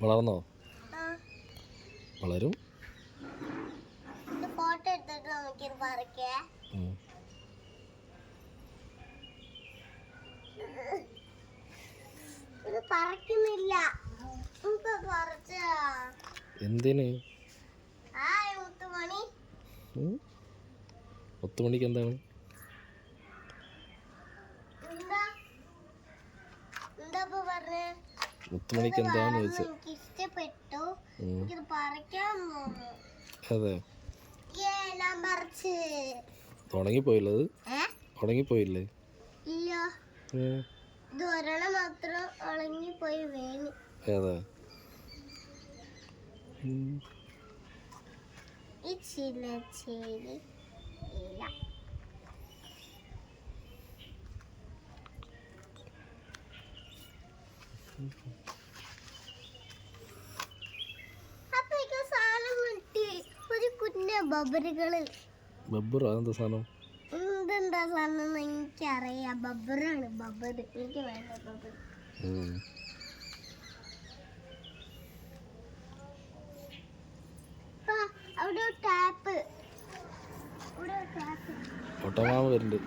വളർന്നോ? വളരും. ഫോട്ടോ എടുത്തിട്ട് നമുക്കിത് പറിക്കേ. ഇത് പറിക്കുന്നില്ല. എന്തിന്? മുത്തുമണി. മുത്തുമണിക്ക് എന്താണ്? മുത്തുമണിക്ക് എന്താന്ന് ചോദിച്ചു. ഇഷ്ടപ്പെട്ടു. പറിക്കാൻ അതെ, ഞാൻ പറിച്ച്. ഉണങ്ങിപ്പോയില്ലത്? ഉണങ്ങിപ്പോയില്ലേ? ഇല്ല, ഇത് ഒരെണ്ണം മാത്രം ഉണങ്ങിപ്പോയി വീണ്. അതെ. ചിലച്ചേരി ഇല്ല. അപ്പൊക്കെ സാധനം കിട്ടി. ഒരു കുഞ്ഞ ബബറുകള്. ബബ്ബർ അതെന്താ സാധനം? എന്തെന്താ സാധനം എനിക്കറിയാം. ബബറാണ്, ബബർ. എനിക്ക് വേണ്ട ബബർ. അവിടെ ടാപ്പ്. ഓട്ടോമാമ വരുന്നുണ്ട്.